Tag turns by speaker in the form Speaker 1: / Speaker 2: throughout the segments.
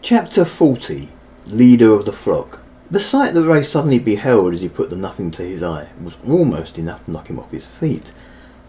Speaker 1: Chapter 40. Leader of the Flock. The sight that Reyes suddenly beheld as he put the nothing to his eye was almost enough to knock him off his feet.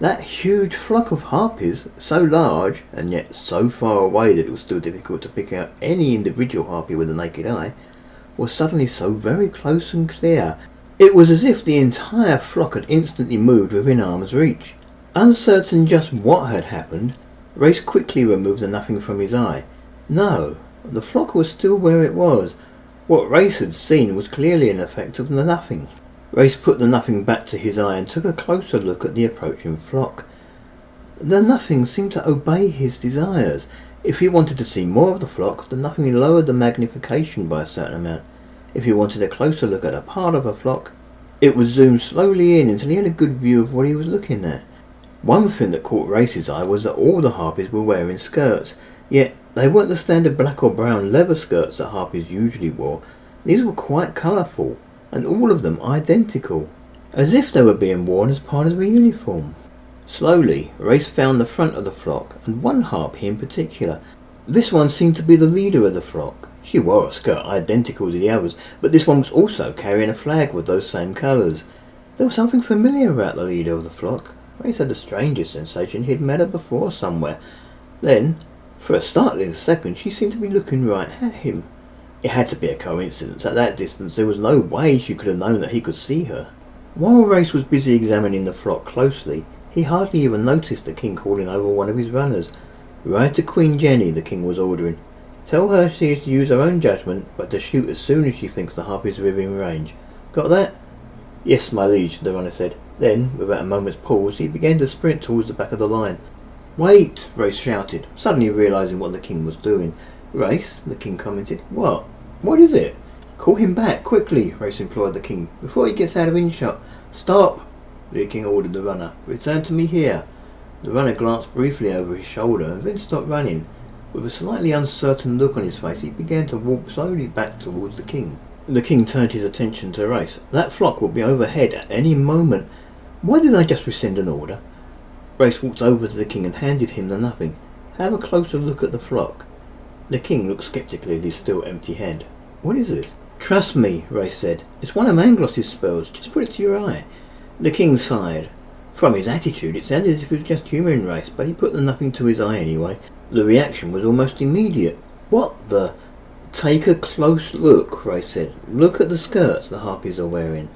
Speaker 1: That huge flock of harpies, so large and yet so far away that it was still difficult to pick out any individual harpy with the naked eye, was suddenly so very close and clear. It was as if the entire flock had instantly moved within arm's reach. Uncertain just what had happened, Reyes quickly removed the nothing from his eye. No, the flock was still where it was. What Reyes had seen was clearly an effect of the nothing. Reyes put the nothing back to his eye and took a closer look at the approaching flock. The nothing seemed to obey his desires. If he wanted to see more of the flock, the nothing lowered the magnification by a certain amount. If he wanted a closer look at a part of a flock, it would zoom slowly in until he had a good view of what he was looking at. One thing that caught Reyes' eye was that all the harpies were wearing skirts, yet they weren't the standard black or brown leather skirts that harpies usually wore. These were quite colourful, and all of them identical, as if they were being worn as part of a uniform. Slowly, Reyes found the front of the flock, and one harpy in particular. This one seemed to be the leader of the flock. She wore a skirt identical to the others, but this one was also carrying a flag with those same colours. There was something familiar about the leader of the flock. Reyes had the strangest sensation he had met her before somewhere. Then, for a startling second, she seemed to be looking right at him. It had to be a coincidence. At that distance, there was no way she could have known that he could see her. While Reyes was busy examining the flock closely, he hardly even noticed the king calling over one of his runners. "Ride to Queen Jenni," the king was ordering. "Tell her she is to use her own judgment, but to shoot as soon as she thinks the harpies are within range. Got that?" "Yes, my liege," the runner said. Then, without a moment's pause, he began to sprint towards the back of the line. "Wait!" Reyes shouted, suddenly realising what the king was doing. "Reyes," the king commented. "What? What is it?" "Call him back, quickly," Reyes implored the king, "before he gets out of earshot." "Stop!" the king ordered the runner. "Return to me here." The runner glanced briefly over his shoulder and then stopped running. With a slightly uncertain look on his face, he began to walk slowly back towards the king. The king turned his attention to Reyes. "That flock will be overhead at any moment. Why did I just rescind an order?" Reyes walked over to the king and handed him the nothing. "Have a closer look at the flock." The king looked sceptically at his still empty hand. "What is this?" "Trust me," Reyes said. "It's one of Manglos's spells. Just put it to your eye." The king sighed. From his attitude, it sounded as if he was just humouring Reyes, but he put the nothing to his eye anyway. The reaction was almost immediate. "What the—" "Take a close look," Reyes said. "Look at the skirts the harpies are wearing."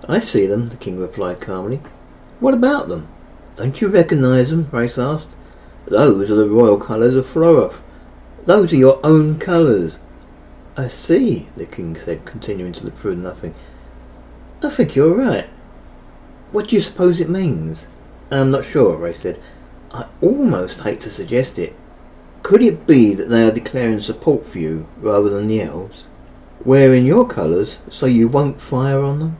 Speaker 1: "I see them," the king replied calmly. "What about them?" "Don't you recognise them?" Reyes asked. "Those are the royal colours of Floroth. Those are your own colours." "I see," the king said, continuing to look through nothing. "I think you're right. What do you suppose it means?" "I'm not sure," Reyes said. "I almost hate to suggest it. Could it be that they are declaring support for you rather than the elves? Wearing your colours so you won't fire on them?"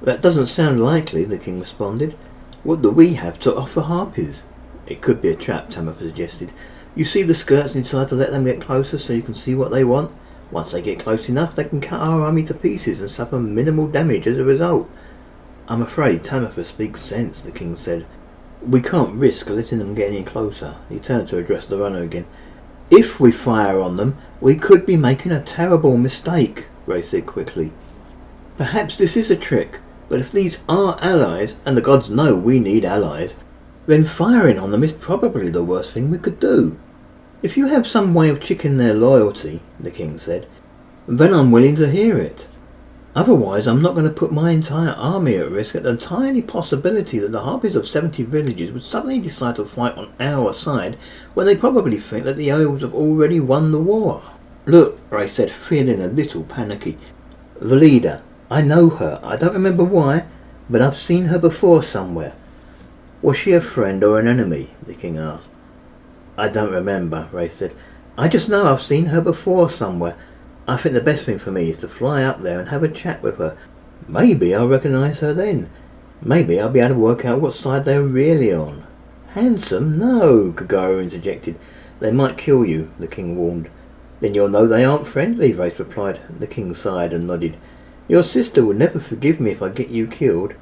Speaker 1: "That doesn't sound likely," the king responded. "What do we have to offer harpies?" "It could be a trap," Tamatha suggested. "You see the skirts inside to let them get closer so you can see what they want? Once they get close enough, they can cut our army to pieces and suffer minimal damage as a result." "I'm afraid Tamatha speaks sense," the king said. "We can't risk letting them get any closer." He turned to address the runner again. "If we fire on them, we could be making a terrible mistake," Reyes said quickly. "Perhaps this is a trick, but if these are allies, and the gods know we need allies, then firing on them is probably the worst thing we could do." "If you have some way of checking their loyalty," the king said, "then I'm willing to hear it. Otherwise, I'm not going to put my entire army at risk at the tiny possibility that the harpies of 70 villages would suddenly decide to fight on our side when they probably think that the elves have already won the war." "Look," Reyes said, feeling a little panicky. "The leader. I know her. I don't remember why, but I've seen her before somewhere." "Was she a friend or an enemy?" the king asked. "I don't remember," Reyes said. "I just know I've seen her before somewhere. I think the best thing for me is to fly up there and have a chat with her. Maybe I'll recognise her then. Maybe I'll be able to work out what side they're really on." "Handsome? No," Kagara interjected. "They might kill you," the king warned. "Then you'll know they aren't friendly," Reyes replied. The king sighed and nodded. "Your sister will never forgive me if I get you killed."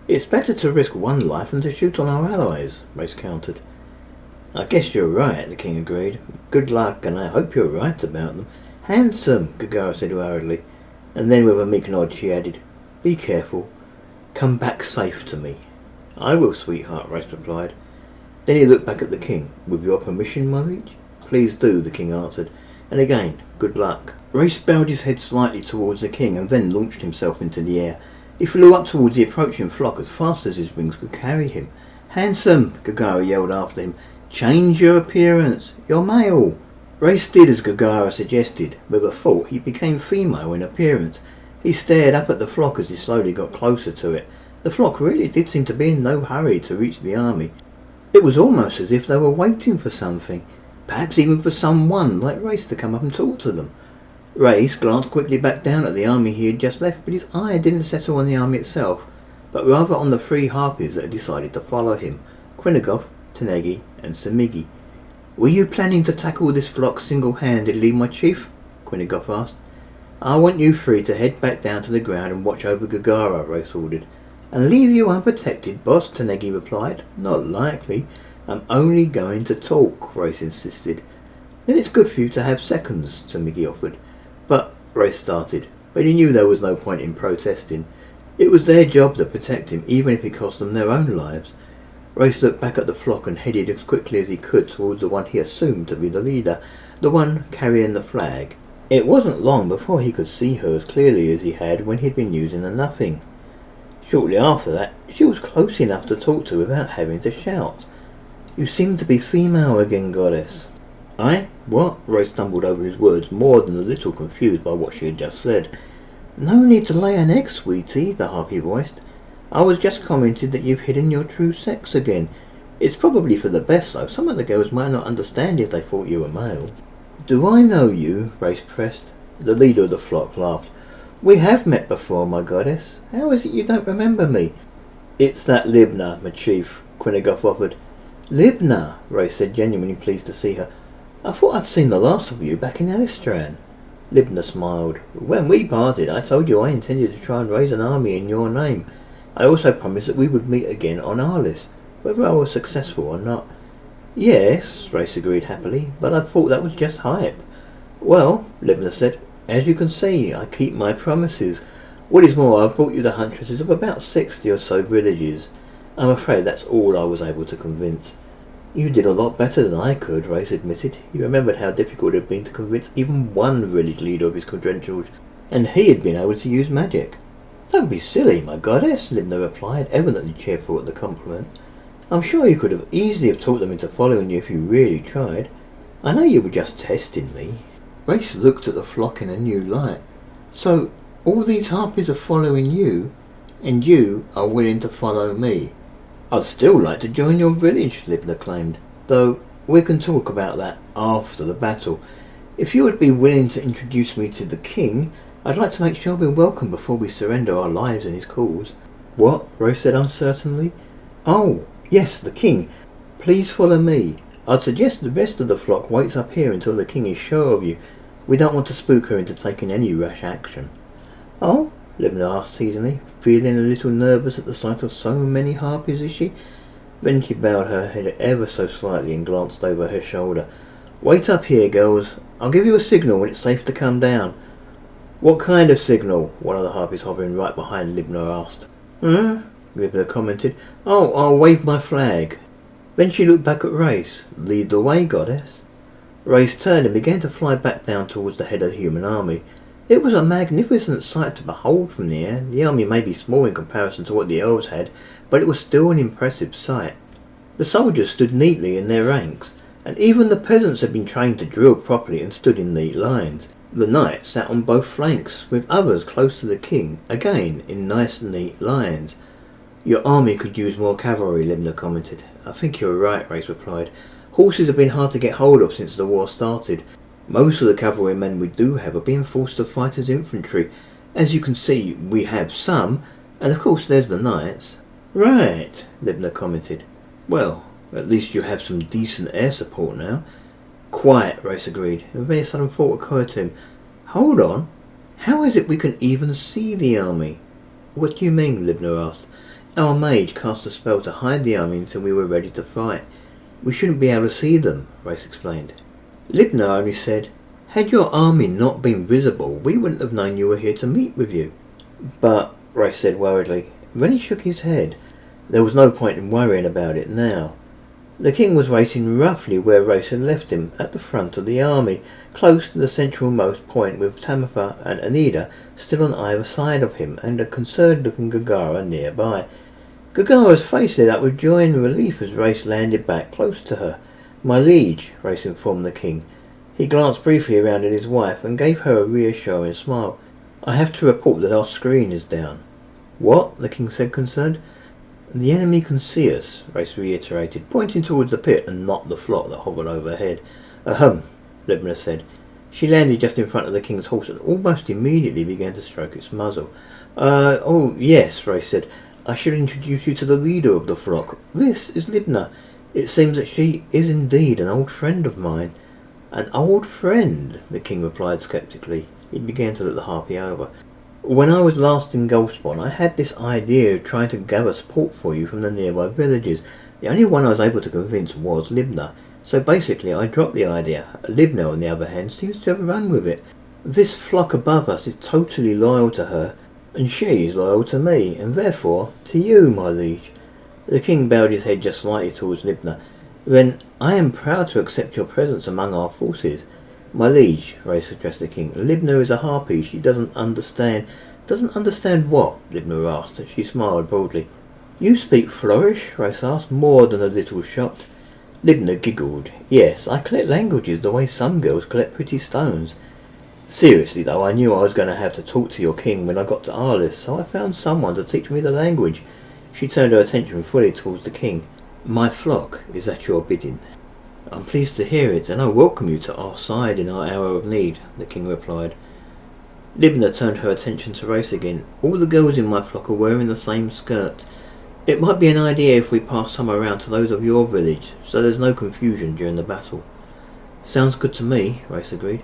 Speaker 1: "It's better to risk one life than to shoot on our allies," Reyes countered. "I guess you're right," the king agreed. "Good luck, and I hope you're right about them. Handsome, Gagara said hurriedly, and then with a meek nod she added, be careful. Come back safe to me. I will, sweetheart, Reyes replied. Then he looked back at the king. With your permission, my liege? Please do, the king answered. And again, good luck. Reyes bowed his head slightly towards the king and then launched himself into the air. He flew up towards the approaching flock as fast as his wings could carry him. Handsome, Gagara yelled after him. Change your appearance. You're male. Reyes did as Gagara suggested. With a thought, he became female in appearance. He stared up at the flock as he slowly got closer to it. The flock really did seem to be in no hurry to reach the army. It was almost as if they were waiting for something, perhaps even for someone like Reyes to come up and talk to them. Reyes glanced quickly back down at the army he had just left, but his eye didn't settle on the army itself, but rather on the 3 harpies that had decided to follow him, Quinnigoth, Tanegi and Samigi. Were you planning to tackle this flock single-handedly, my chief? Quinnigoth asked. I want you 3 to head back down to the ground and watch over Gagara, Reyes ordered. And leave you unprotected, boss, Tanegi replied. Not likely. I'm only going to talk, Reyes insisted. Then it's good for you to have seconds, Tanegi offered. But, Reyes started, but he knew there was no point in protesting. It was their job to protect him, even if it cost them their own lives. Reyes looked back at the flock and headed as quickly as he could towards the one he assumed to be the leader, the one carrying the flag. It wasn't long before he could see her as clearly as he had when he'd been using the nothing. Shortly after that, she was close enough to talk to without having to shout. You seem to be female again, goddess. I? What? Reyes stumbled over his words, more than a little confused by what she had just said. No need to lay an egg, sweetie, the harpy voiced. I was just commenting that you've hidden your true sex again. It's probably for the best, though. Some of the girls might not understand if they thought you were male. Do I know you? Reyes pressed. The leader of the flock laughed. We have met before, my goddess. How is it you don't remember me? It's that Libnah, my chief, Quinnigoth offered. Libnah, Reyes said, genuinely pleased to see her. I thought I'd seen the last of you back in Alistran. Libnah smiled. When we parted, I told you I intended to try and raise an army in your name. I also promised that we would meet again on Arlis, whether I was successful or not. Yes, Reyes agreed happily, but I thought that was just hype. Well, Libnah said, as you can see, I keep my promises. What is more, I've brought you the huntresses of about 60 or so villages. I'm afraid that's all I was able to convince. You did a lot better than I could, Reyes admitted. He remembered how difficult it had been to convince even one village leader of his credentials, and he had been able to use magic. Don't be silly, my goddess, Libnah replied, evidently cheerful at the compliment. I'm sure you could have easily taught them into following you if you really tried. I know you were just testing me. Reyes looked at the flock in a new light. So, all these harpies are following you, and you are willing to follow me. I'd still like to join your village, Libnah claimed, though we can talk about that after the battle. If you would be willing to introduce me to the king, I'd like to make sure we're welcome before we surrender our lives in his cause. What? Reyes said uncertainly. Oh, yes, the king. Please follow me. I'd suggest the rest of the flock waits up here until the king is sure of you. We don't want to spook her into taking any rash action. Oh? Libnah asked teasingly, feeling a little nervous at the sight of so many harpies, is she? Then she bowed her head ever so slightly and glanced over her shoulder. Wait up here, girls. I'll give you a signal when it's safe to come down. What kind of signal? One of the harpies hovering right behind Libnah asked. Libnah commented. Oh, I'll wave my flag. Then she looked back at Reyes. Lead the way, goddess. Reyes turned and began to fly back down towards the head of the human army. It was a magnificent sight to behold from the air. The army may be small in comparison to what the elves had, but it was still an impressive sight. The soldiers stood neatly in their ranks, and even the peasants had been trained to drill properly and stood in neat lines. The knights sat on both flanks, with others close to the king, again in nice neat lines. Your army could use more cavalry, Libnah commented. I think you're right, Reyes replied. Horses have been hard to get hold of since the war started. Most of the cavalrymen we do have are being forced to fight as infantry. As you can see, we have some, and of course there's the knights. Right, Libnah commented. Well, at least you have some decent air support now. Quite, Reyes agreed, and then a sudden thought occurred to him. Hold on, how is it we can even see the army? What do you mean? Libnah asked. Our mage cast a spell to hide the army until we were ready to fight. We shouldn't be able to see them, Reyes explained. Libnah only said, Had your army not been visible, we wouldn't have known you were here to meet with you. But, Reyes said worriedly. Then he shook his head. There was no point in worrying about it now. The king was racing roughly where Reyes had left him, at the front of the army, close to the central-most point, with Tamitha and Anida still on either side of him, and a concerned-looking Gagara nearby. Gagara's face lit up with joy and relief as Reyes landed back close to her. "My liege," Reyes informed the king. He glanced briefly around at his wife and gave her a reassuring smile. "I have to report that our screen is down." "What?" the king said, concerned. "The enemy can see us," Reyes reiterated, pointing towards the pit and not the flock that hovered overhead. "Ahem," Libnah said. She landed just in front of the king's horse and almost immediately began to stroke its muzzle. Oh, yes," Reyes said. "I should introduce you to the leader of the flock. This is Libnah. It seems that she is indeed an old friend of mine." "An old friend?" the king replied sceptically. He began to look the harpy over. "When I was last in Goldspawn, I had this idea of trying to gather support for you from the nearby villages. The only one I was able to convince was Libnah. So basically I dropped the idea. Libnah, on the other hand, seems to have run with it. This flock above us is totally loyal to her, and she is loyal to me, and therefore to you, my liege." The king bowed his head just slightly towards Libnah. "Then I am proud to accept your presence among our forces." "My liege," Reyes addressed the king, "Libnah is a harpy. She doesn't understand." "Doesn't understand what?" Libnah asked. She smiled broadly. "You speak flourish?" Reyes asked, more than a little shocked. Libnah giggled. "Yes, I collect languages the way some girls collect pretty stones. Seriously though, I knew I was going to have to talk to your king when I got to Arlis, so I found someone to teach me the language." She turned her attention fully towards the king. "My flock is at your bidding." "I'm pleased to hear it, and I welcome you to our side in our hour of need," the king replied. Libnah turned her attention to Reyes again. "All the girls in my flock are wearing the same skirt. It might be an idea if we pass some around to those of your village, so there's no confusion during the battle." "Sounds good to me," Reyes agreed.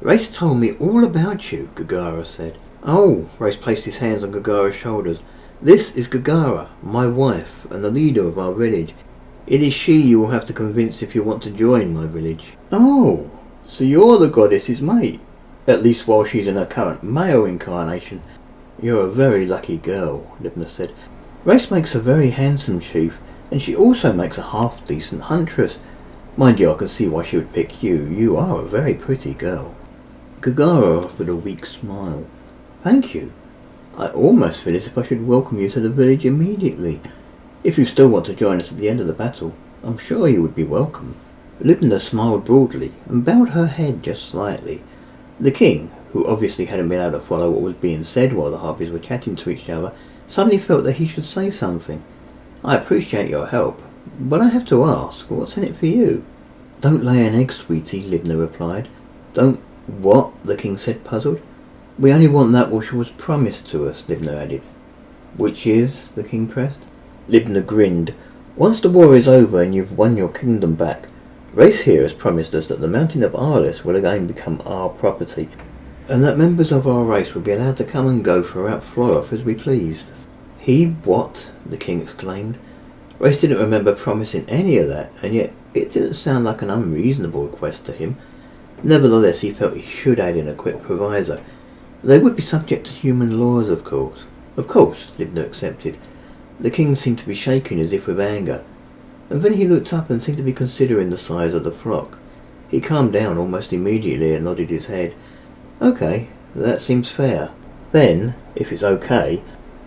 Speaker 1: "Reyes told me all about you," Gagara said. "Oh," Reyes placed his hands on Gagara's shoulders. "This is Gagara, my wife, and the leader of our village. It is she you will have to convince if you want to join my village." "Oh, so you're the goddess's mate? At least while she's in her current male incarnation." "You're a very lucky girl," Libnah said. "Reyes makes a very handsome chief, and she also makes a half-decent huntress. Mind you, I can see why she would pick you. You are a very pretty girl." Gagara offered a weak smile. "Thank you. I almost feel as if I should welcome you to the village immediately. If you still want to join us at the end of the battle, I'm sure you would be welcome." Libnah smiled broadly and bowed her head just slightly. The king, who obviously hadn't been able to follow what was being said while the harpies were chatting to each other, suddenly felt that he should say something. "I appreciate your help, but I have to ask, what's in it for you?" "Don't lay an egg, sweetie," Libnah replied. "Don't what?" the king said, puzzled. "We only want that which was promised to us," Libnah added. "Which is?" the king pressed. Libnah grinned. "Once the war is over and you've won your kingdom back, Reyes here has promised us that the mountain of Arlis will again become our property, and that members of our race will be allowed to come and go throughout Floroth as we pleased." "He what?" the king exclaimed. Reyes didn't remember promising any of that, and yet it didn't sound like an unreasonable request to him. Nevertheless, he felt he should add in a quick proviso. They would be subject to human laws, of course. "Of course," Libnah accepted. The king seemed to be shaking as if with anger, and then he looked up and seemed to be considering the size of the flock. He calmed down almost immediately and nodded his head. "Okay, that seems fair. Then, if it's okay,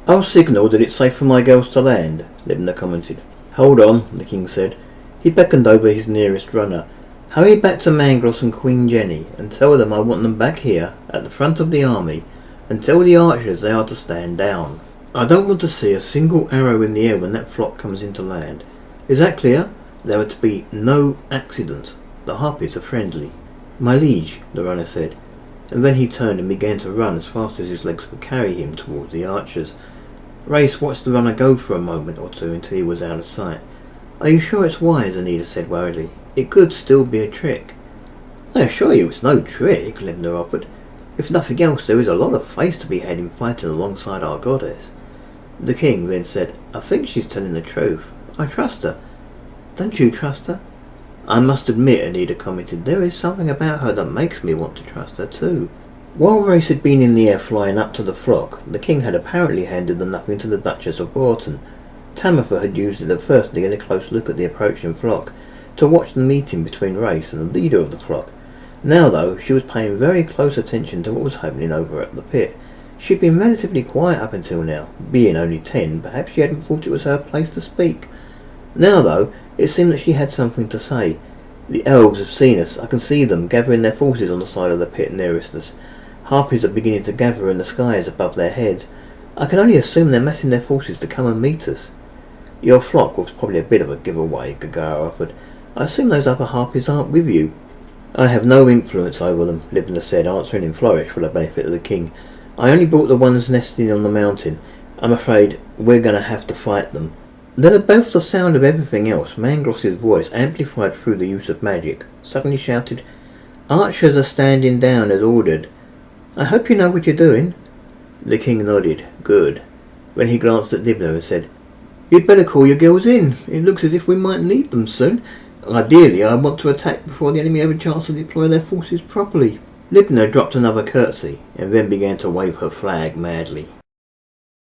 Speaker 1: I'll signal that it's safe for my girls to land," Libnah commented. "Hold on," the king said. He beckoned over his nearest runner. "Hurry back to Mangloss and Queen Jenni and tell them I want them back here at the front of the army, and tell the archers they are to stand down. I don't want to see a single arrow in the air when that flock comes into land. Is that clear? There are to be no accidents. The harpies are friendly." "My liege," the runner said, and then he turned and began to run as fast as his legs could carry him towards the archers. Reyes watched the runner go for a moment or two until he was out of sight. "Are you sure it's wise?" Anida said worriedly. "It could still be a trick." "I assure you it's no trick," Libnah offered. "If nothing else, there is a lot of face to be had in fighting alongside our goddess." The king then said, "I think she's telling the truth. I trust her. Don't you trust her?" I must admit, Anita commented, there is something about her that makes me want to trust her too. While Reyes had been in the air flying up to the flock, the king had apparently handed the nothing to the Duchess of Broughton. Tamitha had used it at first to get a close look at the approaching flock, to watch the meeting between Reyes and the leader of the flock. Now, though, she was paying very close attention to what was happening over at the pit. She had been relatively quiet up until now. Being only 10, perhaps she hadn't thought it was her place to speak. Now, though, it seemed that she had something to say. The elves have seen us. I can see them gathering their forces on the side of the pit nearest us. Harpies are beginning to gather in the skies above their heads. I can only assume they're massing their forces to come and meet us. Your flock was probably a bit of a giveaway, Gagara offered. I assume those other harpies aren't with you. I have no influence over them, Libnah said, answering in flourish for the benefit of the king. I only brought the ones nesting on the mountain. I'm afraid we're going to have to fight them. Then above the sound of everything else, Mangross's voice, amplified through the use of magic, suddenly shouted, Archers are standing down as ordered. I hope you know what you're doing. The king nodded. Good. Then he glanced at Libnah and said, You'd better call your girls in. It looks as if we might need them soon. Ideally, I want to attack before the enemy have a chance to deploy their forces properly. Libnah dropped another curtsy, and then began to wave her flag madly.